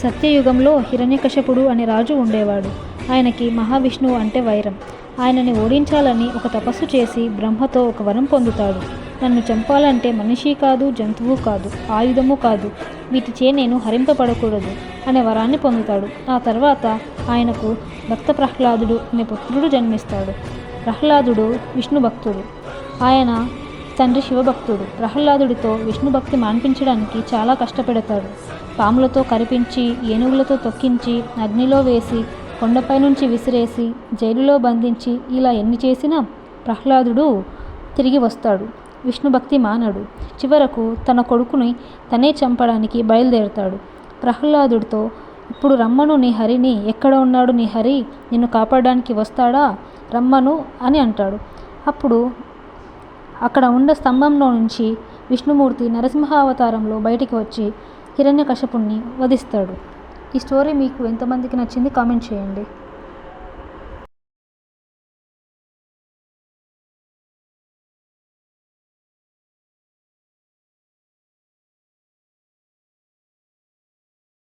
సత్యయుగంలో హిరణ్యకశపుడు అనే రాజు ఉండేవాడు. ఆయనకి మహావిష్ణువు అంటే వైరం. ఆయనని ఓడించాలని ఒక తపస్సు చేసి బ్రహ్మతో ఒక వరం పొందుతాడు. నన్ను చంపాలంటే మనిషి కాదు, జంతువు కాదు, ఆయుధము కాదు, వీటిచే నేను హరింపబడకూడదు అనే వరాన్ని పొందుతాడు. ఆ తర్వాత ఆయనకు భక్త ప్రహ్లాదుడు అనే పుత్రుడు జన్మిస్తాడు. ప్రహ్లాదుడు విష్ణు భక్తుడు. ఆయన తండ్రి శివభక్తుడు. ప్రహ్లాదుడితో విష్ణు భక్తి మాన్పించడానికి చాలా కష్టపెడతాడు. పాములతో కరిపించి, ఏనుగులతో తొక్కించి, అగ్నిలో వేసి, కొండపై నుంచి విసిరేసి, జైలులో బంధించి ఇలా ఎన్ని చేసినా ప్రహ్లాదుడు తిరిగి వస్తాడు. విష్ణు భక్తి మానడు. చివరకు తన కొడుకుని తనే చంపడానికి బయలుదేరుతాడు. ప్రహ్లాదుడితో, ఇప్పుడు రమ్మను నీ హరిని, ఎక్కడ ఉన్నాడు నీ హరి, నిన్ను కాపాడడానికి వస్తాడా, రమ్మను అని అంటాడు. అప్పుడు అక్కడ ఉన్న స్తంభంలో నుంచి విష్ణుమూర్తి నరసింహావతారంలో బయటికి వచ్చి హిరణ్యకశపుణ్ణి వధిస్తాడు. ఈ స్టోరీ మీకు ఎంతమందికి నచ్చింది కామెంట్ చేయండి.